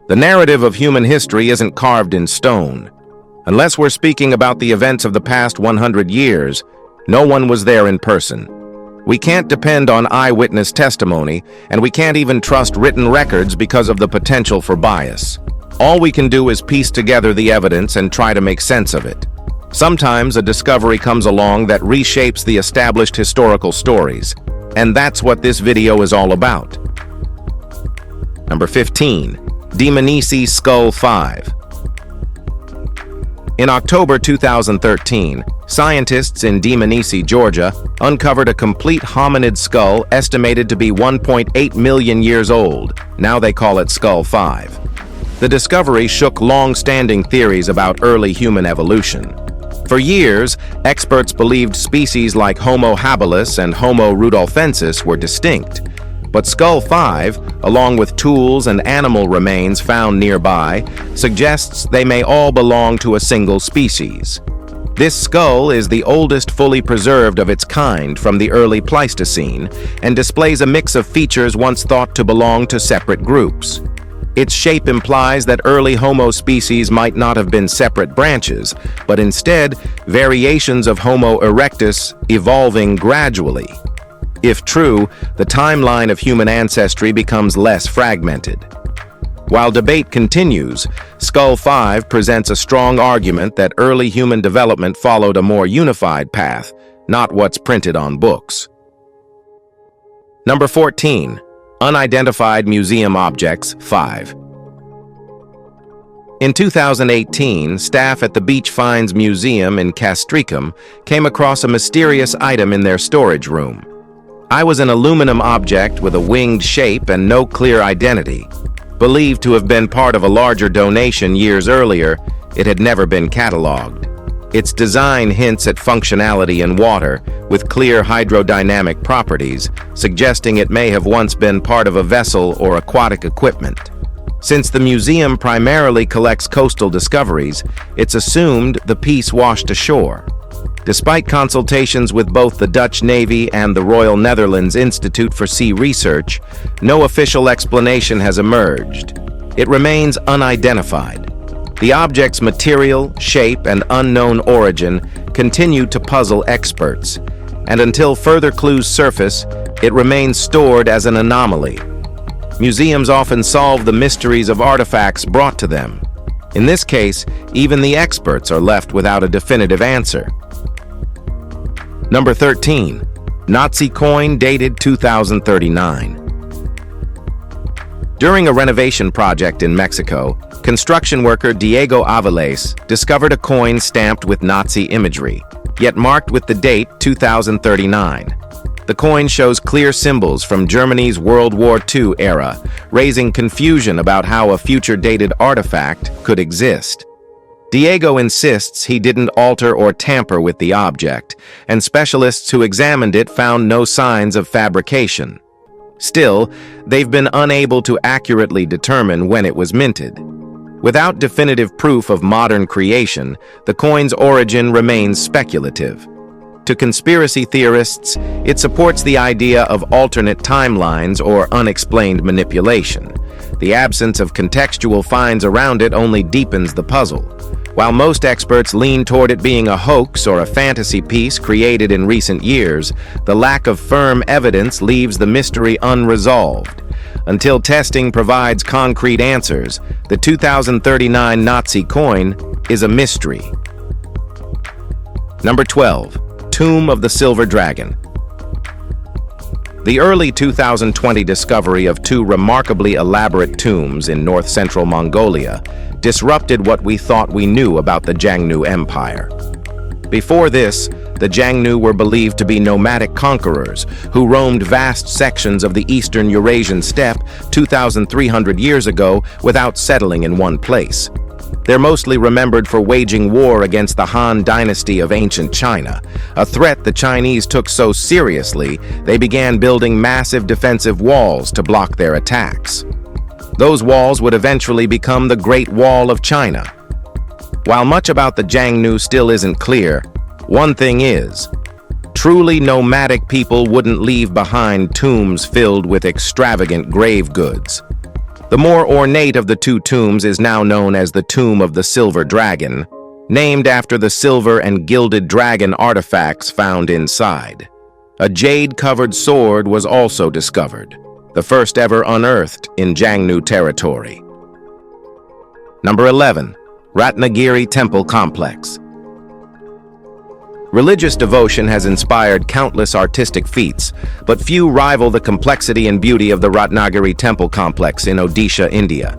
The narrative of human history isn't carved in stone. Unless we're speaking about the events of the past 100 years, no one was there in person. We can't depend on eyewitness testimony, and we can't even trust written records because of the potential for bias. All we can do is piece together the evidence and try to make sense of it. Sometimes a discovery comes along that reshapes the established historical stories, and that's what this video is all about. Number 15. Demoni Skull 5. In October 2013, scientists in Demoni, Georgia, uncovered a complete hominid skull estimated to be 1.8 million years old. Now they call it Skull 5. The discovery shook long-standing theories about early human evolution. For years, experts believed species like Homo habilis and Homo rudolfensis were distinct. But Skull 5, along with tools and animal remains found nearby, suggests they may all belong to a single species. This skull is the oldest fully preserved of its kind from the early Pleistocene and displays a mix of features once thought to belong to separate groups. Its shape implies that early Homo species might not have been separate branches, but instead variations of Homo erectus evolving gradually. If true, the timeline of human ancestry becomes less fragmented. While debate continues, Skull 5 presents a strong argument that early human development followed a more unified path, not what's printed on books. Number 14. Unidentified Museum Objects 5. In 2018, staff at the Beach Finds Museum in Castricum came across a mysterious item in their storage room. It was an aluminum object with a winged shape and no clear identity. Believed to have been part of a larger donation years earlier, it had never been cataloged. Its design hints at functionality in water, with clear hydrodynamic properties, suggesting it may have once been part of a vessel or aquatic equipment. Since the museum primarily collects coastal discoveries, it's assumed the piece washed ashore. Despite consultations with both the Dutch Navy and the Royal Netherlands Institute for Sea Research, no official explanation has emerged. It remains unidentified. The object's material, shape, and unknown origin continue to puzzle experts, and until further clues surface, it remains stored as an anomaly. Museums often solve the mysteries of artifacts brought to them. In this case, even the experts are left without a definitive answer. Number 13. Nazi coin dated 2039. During a renovation project in Mexico, construction worker Diego Aviles discovered a coin stamped with Nazi imagery, yet marked with the date 2039. The coin shows clear symbols from Germany's World War II era, raising confusion about how a future-dated artifact could exist. Diego insists he didn't alter or tamper with the object, and specialists who examined it found no signs of fabrication. Still, they've been unable to accurately determine when it was minted. Without definitive proof of modern creation, the coin's origin remains speculative. To conspiracy theorists, it supports the idea of alternate timelines or unexplained manipulation. The absence of contextual finds around it only deepens the puzzle. While most experts lean toward it being a hoax or a fantasy piece created in recent years, the lack of firm evidence leaves the mystery unresolved. Until testing provides concrete answers, the 2039 Nazi coin is a mystery. Number 12. Tomb of the Silver Dragon. The early 2020 discovery of two remarkably elaborate tombs in north-central Mongolia disrupted what we thought we knew about the Xiongnu Empire. Before this, the Xiongnu were believed to be nomadic conquerors who roamed vast sections of the eastern Eurasian steppe 2,300 years ago without settling in one place. They're mostly remembered for waging war against the Han dynasty of ancient China, a threat the Chinese took so seriously they began building massive defensive walls to block their attacks. Those walls would eventually become the Great Wall of China. While much about the Xiongnu still isn't clear, one thing is, truly nomadic people wouldn't leave behind tombs filled with extravagant grave goods. The more ornate of the two tombs is now known as the Tomb of the Silver Dragon, named after the silver and gilded dragon artifacts found inside. A jade-covered sword was also discovered, the first ever unearthed in Jiangnu territory. Number 11. Ratnagiri Temple Complex. Religious devotion has inspired countless artistic feats, but few rival the complexity and beauty of the Ratnagiri Temple Complex in Odisha, India.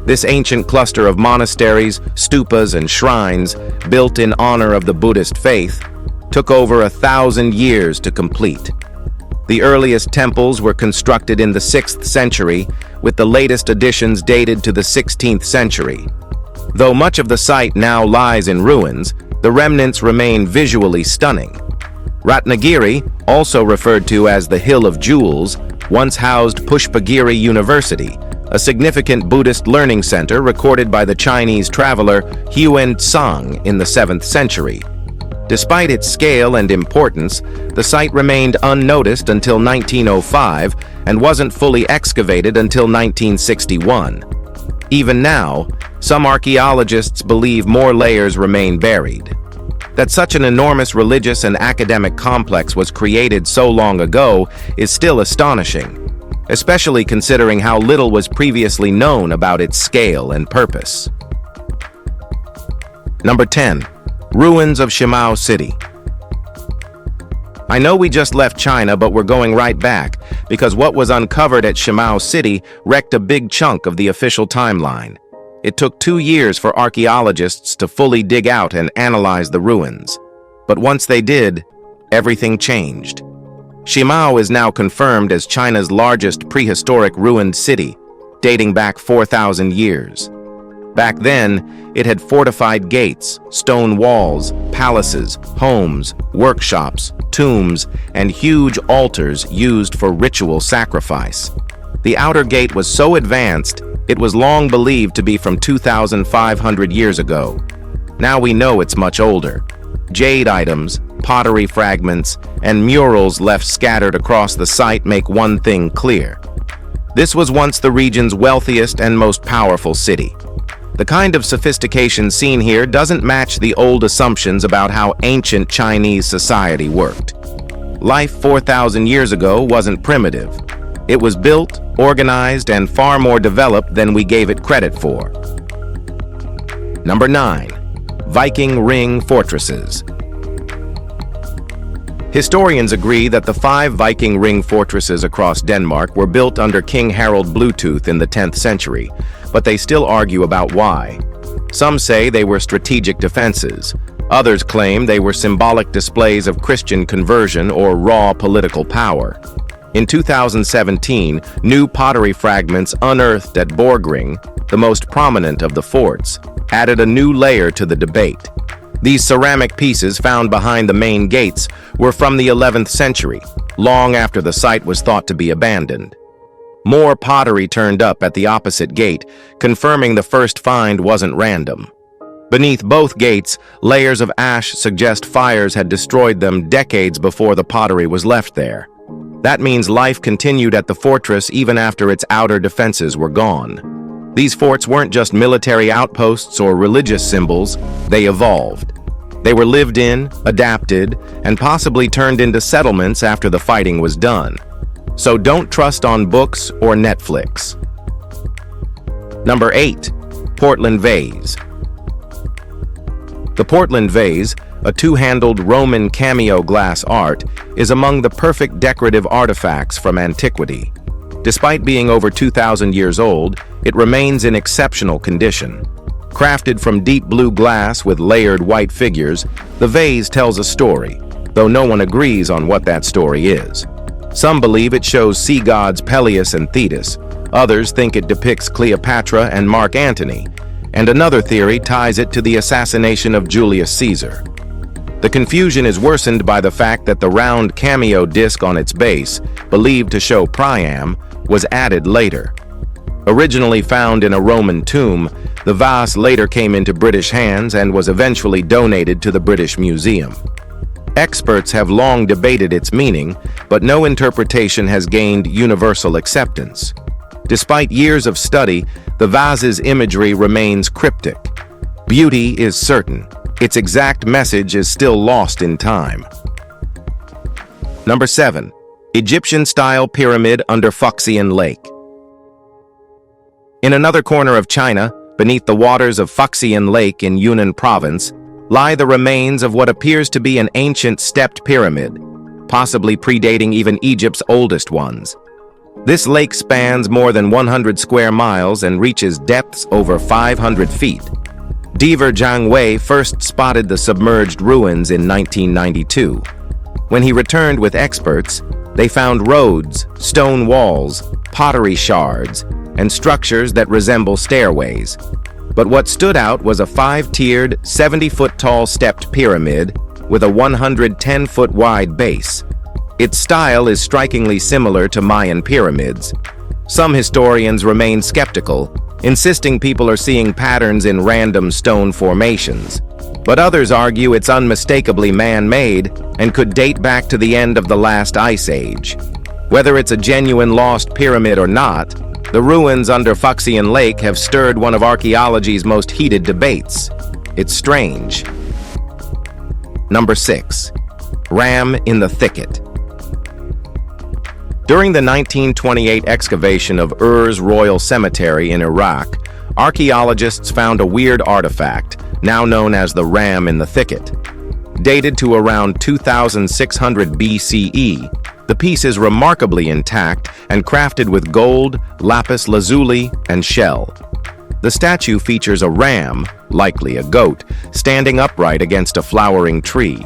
This ancient cluster of monasteries, stupas, and shrines, built in honor of the Buddhist faith, took over 1,000 years to complete. The earliest temples were constructed in the 6th century, with the latest additions dated to the 16th century. Though much of the site now lies in ruins, the remnants remain visually stunning. Ratnagiri, also referred to as the Hill of Jewels, once housed Pushpagiri University, a significant Buddhist learning center recorded by the Chinese traveler Huan Tsang in the 7th century. Despite its scale and importance, the site remained unnoticed until 1905 and wasn't fully excavated until 1961. Even now, some archaeologists believe more layers remain buried. That such an enormous religious and academic complex was created so long ago is still astonishing, especially considering how little was previously known about its scale and purpose. Number 10. Ruins of Shimo City. I know we just left China, but we're going right back, because what was uncovered at Shimo City wrecked a big chunk of the official timeline. It took 2 years for archaeologists to fully dig out and analyze the ruins. But once they did, everything changed. Shimo is now confirmed as China's largest prehistoric ruined city, dating back 4,000 years. Back then, it had fortified gates, stone walls, palaces, homes, workshops, tombs, and huge altars used for ritual sacrifice. The outer gate was so advanced, it was long believed to be from 2,500 years ago. Now we know it's much older. Jade items, pottery fragments, and murals left scattered across the site make one thing clear. This was once the region's wealthiest and most powerful city. The kind of sophistication seen here doesn't match the old assumptions about how ancient Chinese society worked. Life 4,000 years ago wasn't primitive. It was built, organized, and far more developed than we gave it credit for. Number 9. Viking Ring Fortresses. Historians agree that the 5 Viking Ring fortresses across Denmark were built under King Harald Bluetooth in the 10th century, but they still argue about why. Some say they were strategic defenses. Others claim they were symbolic displays of Christian conversion or raw political power. In 2017, new pottery fragments unearthed at Borgring, the most prominent of the forts, added a new layer to the debate. These ceramic pieces found behind the main gates were from the 11th century, long after the site was thought to be abandoned. More pottery turned up at the opposite gate, confirming the first find wasn't random. Beneath both gates, layers of ash suggest fires had destroyed them decades before the pottery was left there. That means life continued at the fortress even after its outer defenses were gone. These forts weren't just military outposts or religious symbols, they evolved. They were lived in, adapted, and possibly turned into settlements after the fighting was done. So don't trust on books or Netflix. Number 8. Portland Vase. The Portland Vase, a two-handled Roman cameo glass art, is among the perfect decorative artifacts from antiquity. Despite being over 2,000 years old, it remains in exceptional condition. Crafted from deep blue glass with layered white figures, the vase tells a story, though no one agrees on what that story is. Some believe it shows sea gods Peleus and Thetis, others think it depicts Cleopatra and Mark Antony, and another theory ties it to the assassination of Julius Caesar. The confusion is worsened by the fact that the round cameo disc on its base, believed to show Priam, was added later. Originally found in a Roman tomb, the vase later came into British hands and was eventually donated to the British Museum. Experts have long debated its meaning, but no interpretation has gained universal acceptance. Despite years of study, the vase's imagery remains cryptic. Beauty is certain. Its exact message is still lost in time. Number 7. Egyptian-style pyramid under Foxian Lake. In another corner of China, beneath the waters of Foxian Lake in Yunnan province, lie the remains of what appears to be an ancient stepped pyramid, possibly predating even Egypt's oldest ones. This lake spans more than 100 square miles and reaches depths over 500 feet. Diver Zhang Wei first spotted the submerged ruins in 1992. When he returned with experts, they found roads, stone walls, pottery shards, and structures that resemble stairways. But what stood out was a 5-tiered, 70-foot-tall stepped pyramid with a 110-foot-wide base. Its style is strikingly similar to Mayan pyramids. Some historians remain skeptical, insisting people are seeing patterns in random stone formations. But others argue it's unmistakably man-made and could date back to the end of the last ice age. Whether it's a genuine lost pyramid or not, the ruins under Foxian Lake have stirred one of archaeology's most heated debates. It's strange. Number 6. Ram in the thicket. During the 1928 excavation of Ur's Royal Cemetery in Iraq, archaeologists found a weird artifact, now known as the ram in the thicket. Dated to around 2600 BCE, the piece is remarkably intact and crafted with gold, lapis lazuli, and shell. The statue features a ram, likely a goat, standing upright against a flowering tree.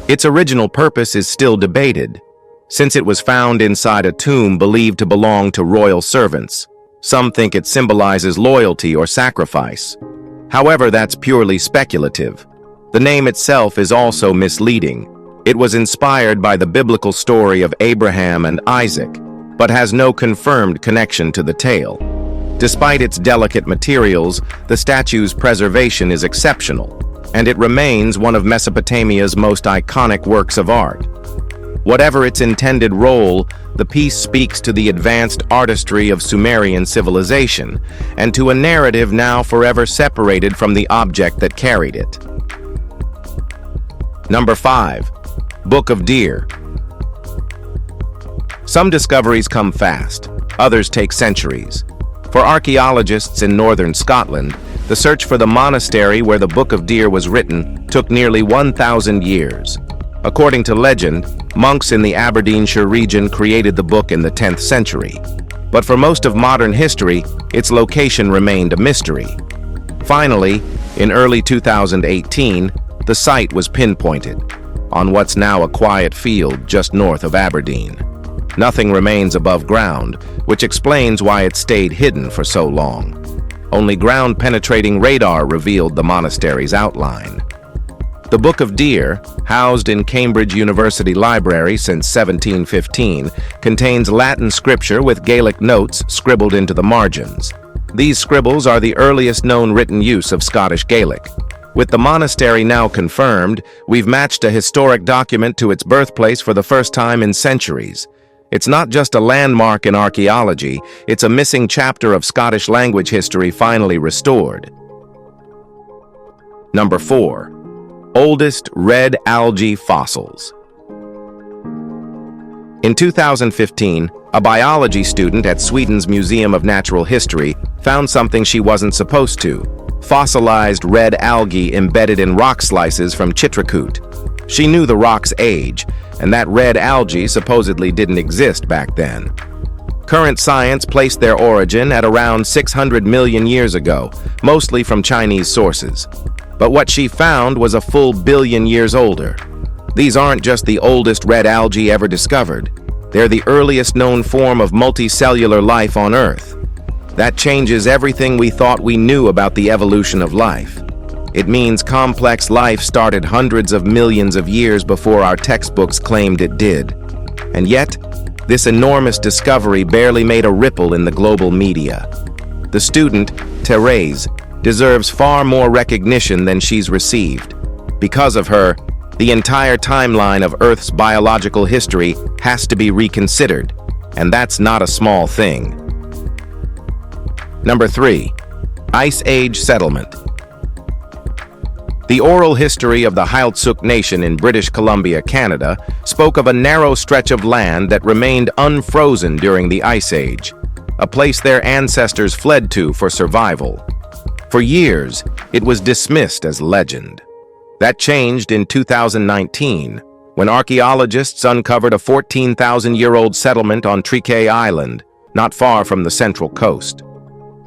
Its original purpose is still debated, since it was found inside a tomb believed to belong to royal servants. Some think it symbolizes loyalty or sacrifice. However, that's purely speculative. The name itself is also misleading. It was inspired by the biblical story of Abraham and Isaac, but has no confirmed connection to the tale. Despite its delicate materials, the statue's preservation is exceptional, and it remains one of Mesopotamia's most iconic works of art. Whatever its intended role, the piece speaks to the advanced artistry of Sumerian civilization, and to a narrative now forever separated from the object that carried it. Number 5. Book of Deer. Some discoveries come fast, others take centuries. For archaeologists in northern Scotland, the search for the monastery where the Book of Deer was written took nearly 1,000 years. According to legend, monks in the Aberdeenshire region created the book in the 10th century. But for most of modern history, its location remained a mystery. Finally, in early 2018, the site was pinpointed, on what's now a quiet field just north of Aberdeen. Nothing remains above ground, which explains why it stayed hidden for so long. Only ground-penetrating radar revealed the monastery's outline. The Book of Deer, housed in Cambridge University Library since 1715, contains Latin scripture with Gaelic notes scribbled into the margins. These scribbles are the earliest known written use of Scottish Gaelic. With the monastery now confirmed, we've matched a historic document to its birthplace for the first time in centuries. It's not just a landmark in archaeology, it's a missing chapter of Scottish language history finally restored. Number 4. Oldest red algae fossils. In 2015, a biology student at Sweden's Museum of Natural History found something she wasn't supposed to: fossilized red algae embedded in rock slices from Chitrakoot. She knew the rock's age, and that red algae supposedly didn't exist back then. Current science placed their origin at around 600 million years ago, mostly from Chinese sources. But what she found was a full billion years older. These aren't just the oldest red algae ever discovered. They're the earliest known form of multicellular life on Earth. That changes everything we thought we knew about the evolution of life. It means complex life started hundreds of millions of years before our textbooks claimed it did. And yet, this enormous discovery barely made a ripple in the global media. The student, Therese, deserves far more recognition than she's received. Because of her, the entire timeline of Earth's biological history has to be reconsidered, and that's not a small thing. Number 3. Ice Age Settlement. The oral history of the Heiltsuk Nation in British Columbia, Canada, spoke of a narrow stretch of land that remained unfrozen during the Ice Age, a place their ancestors fled to for survival. For years, it was dismissed as legend. That changed in 2019, when archaeologists uncovered a 14,000-year-old settlement on Trike Island, not far from the Central Coast.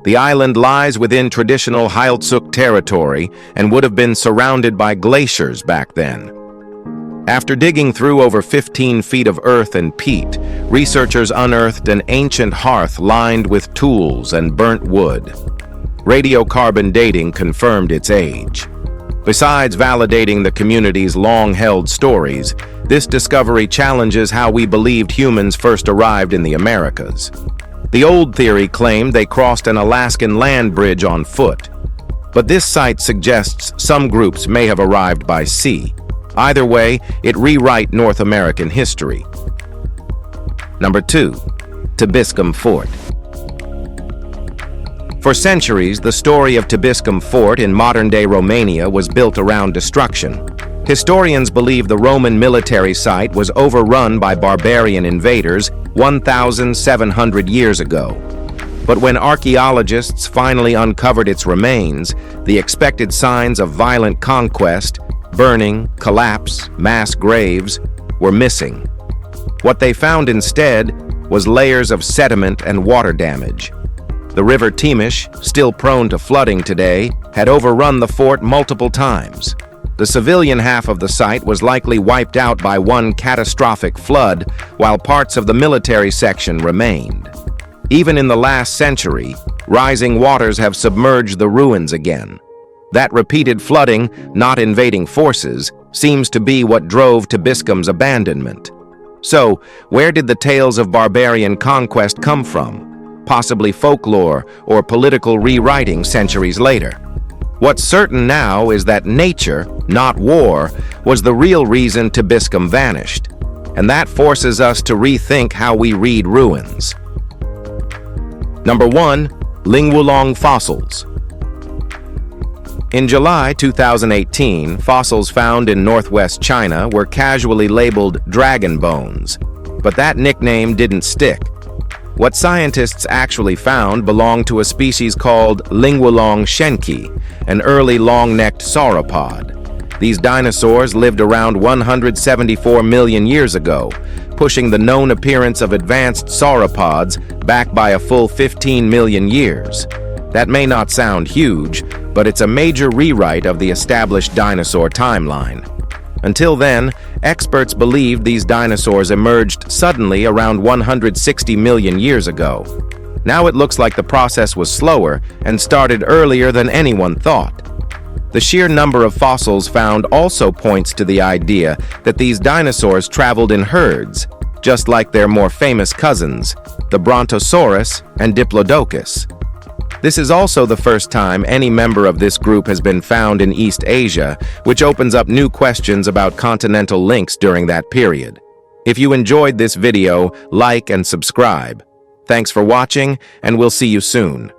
The island lies within traditional Heiltsuk territory and would have been surrounded by glaciers back then. After digging through over 15 feet of earth and peat, researchers unearthed an ancient hearth lined with tools and burnt wood. Radiocarbon dating confirmed its age. Besides validating the community's long-held stories, this discovery challenges how we believed humans first arrived in the Americas. The old theory claimed they crossed an Alaskan land bridge on foot, but this site suggests some groups may have arrived by sea. Either way, it rewrites North American history. Number 2. Tibiscum Fort. For centuries, the story of Tibiscum Fort in modern-day Romania was built around destruction. Historians believe the Roman military site was overrun by barbarian invaders 1,700 years ago. But when archaeologists finally uncovered its remains, the expected signs of violent conquest, burning, collapse, mass graves, were missing. What they found instead was layers of sediment and water damage. The river Timish, still prone to flooding today, had overrun the fort multiple times. The civilian half of the site was likely wiped out by one catastrophic flood, while parts of the military section remained. Even in the last century, rising waters have submerged the ruins again. That repeated flooding, not invading forces, seems to be what drove Tibiscum's abandonment. So, where did the tales of barbarian conquest come from? Possibly folklore or political rewriting centuries later. What's certain now is that nature, not war, was the real reason Tibiscum vanished, and that forces us to rethink how we read ruins. Number 1. Linguong Fossils. In July 2018, fossils found in northwest China were casually labeled dragon bones, but that nickname didn't stick. What scientists actually found belonged to a species called Linguong shenki, an early long-necked sauropod. These dinosaurs lived around 174 million years ago, pushing the known appearance of advanced sauropods back by a full 15 million years. That may not sound huge, but it's a major rewrite of the established dinosaur timeline. Until then, experts believed these dinosaurs emerged suddenly around 160 million years ago. Now it looks like the process was slower and started earlier than anyone thought. The sheer number of fossils found also points to the idea that these dinosaurs traveled in herds, just like their more famous cousins, the Brontosaurus and Diplodocus. This is also the first time any member of this group has been found in East Asia, which opens up new questions about continental links during that period. If you enjoyed this video, like and subscribe. Thanks for watching, and we'll see you soon.